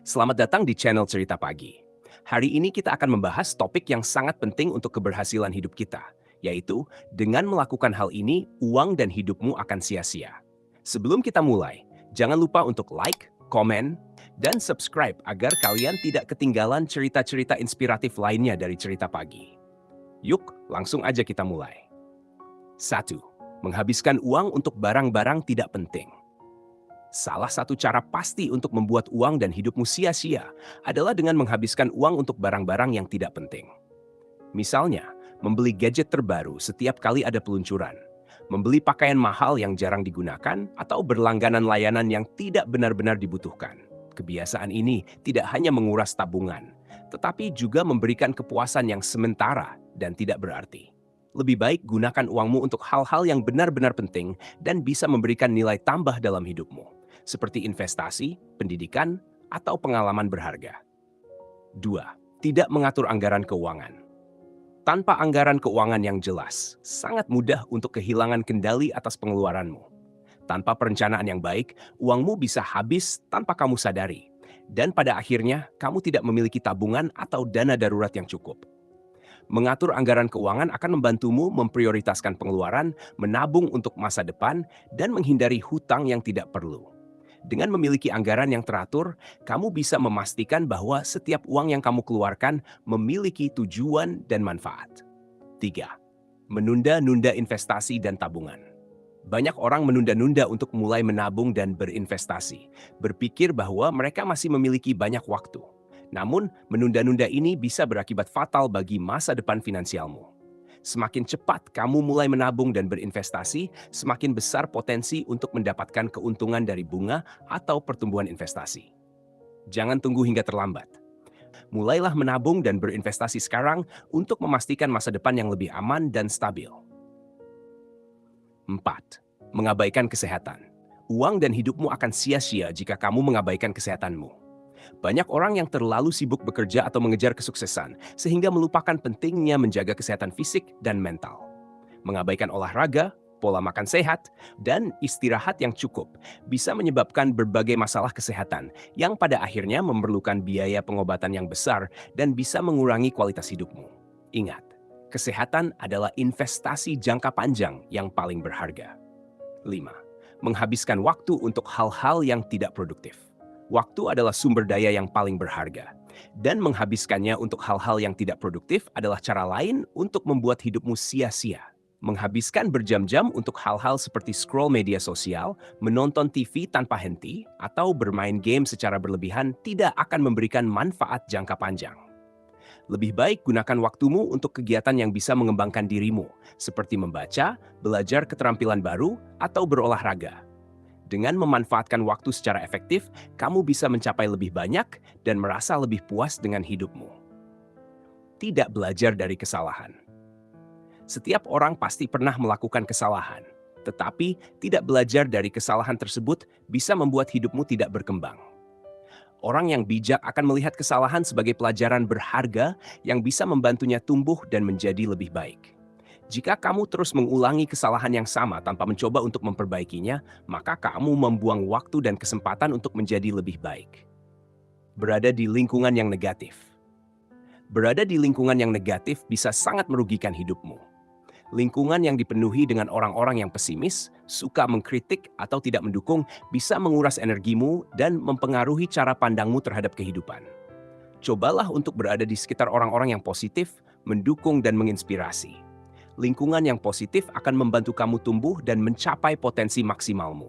Selamat datang di channel Cerita Pagi. Hari ini kita akan membahas topik yang sangat penting untuk keberhasilan hidup kita, yaitu dengan melakukan hal ini, uang dan hidupmu akan sia-sia. Sebelum kita mulai, jangan lupa untuk like, komen, dan subscribe agar kalian tidak ketinggalan cerita-cerita inspiratif lainnya dari Cerita Pagi. Yuk, langsung aja kita mulai. 1. Menghabiskan uang untuk barang-barang tidak penting. Salah satu cara pasti untuk membuat uang dan hidupmu sia-sia adalah dengan menghabiskan uang untuk barang-barang yang tidak penting. Misalnya, membeli gadget terbaru setiap kali ada peluncuran, membeli pakaian mahal yang jarang digunakan, atau berlangganan layanan yang tidak benar-benar dibutuhkan. Kebiasaan ini tidak hanya menguras tabungan, tetapi juga memberikan kepuasan yang sementara dan tidak berarti. Lebih baik gunakan uangmu untuk hal-hal yang benar-benar penting dan bisa memberikan nilai tambah dalam hidupmu, seperti investasi, pendidikan, atau pengalaman berharga. 2. Tidak mengatur anggaran keuangan. Tanpa anggaran keuangan yang jelas, sangat mudah untuk kehilangan kendali atas pengeluaranmu. Tanpa perencanaan yang baik, uangmu bisa habis tanpa kamu sadari. Dan pada akhirnya, kamu tidak memiliki tabungan atau dana darurat yang cukup. Mengatur anggaran keuangan akan membantumu memprioritaskan pengeluaran, menabung untuk masa depan, dan menghindari hutang yang tidak perlu. Dengan memiliki anggaran yang teratur, kamu bisa memastikan bahwa setiap uang yang kamu keluarkan memiliki tujuan dan manfaat. 3. Menunda-nunda investasi dan tabungan. Banyak orang menunda-nunda untuk mulai menabung dan berinvestasi, berpikir bahwa mereka masih memiliki banyak waktu. Namun, menunda-nunda ini bisa berakibat fatal bagi masa depan finansialmu. Semakin cepat kamu mulai menabung dan berinvestasi, semakin besar potensi untuk mendapatkan keuntungan dari bunga atau pertumbuhan investasi. Jangan tunggu hingga terlambat. Mulailah menabung dan berinvestasi sekarang untuk memastikan masa depan yang lebih aman dan stabil. 4. Mengabaikan kesehatan. Uang dan hidupmu akan sia-sia jika kamu mengabaikan kesehatanmu. Banyak orang yang terlalu sibuk bekerja atau mengejar kesuksesan, sehingga melupakan pentingnya menjaga kesehatan fisik dan mental. Mengabaikan olahraga, pola makan sehat, dan istirahat yang cukup bisa menyebabkan berbagai masalah kesehatan yang pada akhirnya memerlukan biaya pengobatan yang besar dan bisa mengurangi kualitas hidupmu. Ingat, kesehatan adalah investasi jangka panjang yang paling berharga. 5. Menghabiskan waktu untuk hal-hal yang tidak produktif. Waktu adalah sumber daya yang paling berharga, dan menghabiskannya untuk hal-hal yang tidak produktif adalah cara lain untuk membuat hidupmu sia-sia. Menghabiskan berjam-jam untuk hal-hal seperti scroll media sosial, menonton TV tanpa henti, atau bermain game secara berlebihan tidak akan memberikan manfaat jangka panjang. Lebih baik gunakan waktumu untuk kegiatan yang bisa mengembangkan dirimu, seperti membaca, belajar keterampilan baru, atau berolahraga. Dengan memanfaatkan waktu secara efektif, kamu bisa mencapai lebih banyak dan merasa lebih puas dengan hidupmu. Tidak belajar dari kesalahan. Setiap orang pasti pernah melakukan kesalahan, tetapi tidak belajar dari kesalahan tersebut bisa membuat hidupmu tidak berkembang. Orang yang bijak akan melihat kesalahan sebagai pelajaran berharga yang bisa membantunya tumbuh dan menjadi lebih baik. Jika kamu terus mengulangi kesalahan yang sama tanpa mencoba untuk memperbaikinya, maka kamu membuang waktu dan kesempatan untuk menjadi lebih baik. Berada di lingkungan yang negatif. Berada di lingkungan yang negatif bisa sangat merugikan hidupmu. Lingkungan yang dipenuhi dengan orang-orang yang pesimis, suka mengkritik, atau tidak mendukung bisa menguras energimu dan mempengaruhi cara pandangmu terhadap kehidupan. Cobalah untuk berada di sekitar orang-orang yang positif, mendukung, dan menginspirasi. Lingkungan yang positif akan membantu kamu tumbuh dan mencapai potensi maksimalmu.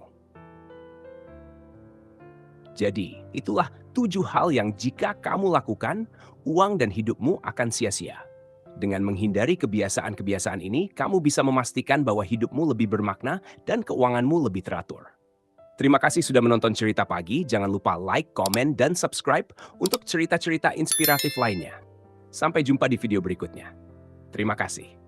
Jadi, itulah 7 hal yang jika kamu lakukan, uang dan hidupmu akan sia-sia. Dengan menghindari kebiasaan-kebiasaan ini, kamu bisa memastikan bahwa hidupmu lebih bermakna dan keuanganmu lebih teratur. Terima kasih sudah menonton Cerita Pagi. Jangan lupa like, komen, dan subscribe untuk cerita-cerita inspiratif lainnya. Sampai jumpa di video berikutnya. Terima kasih.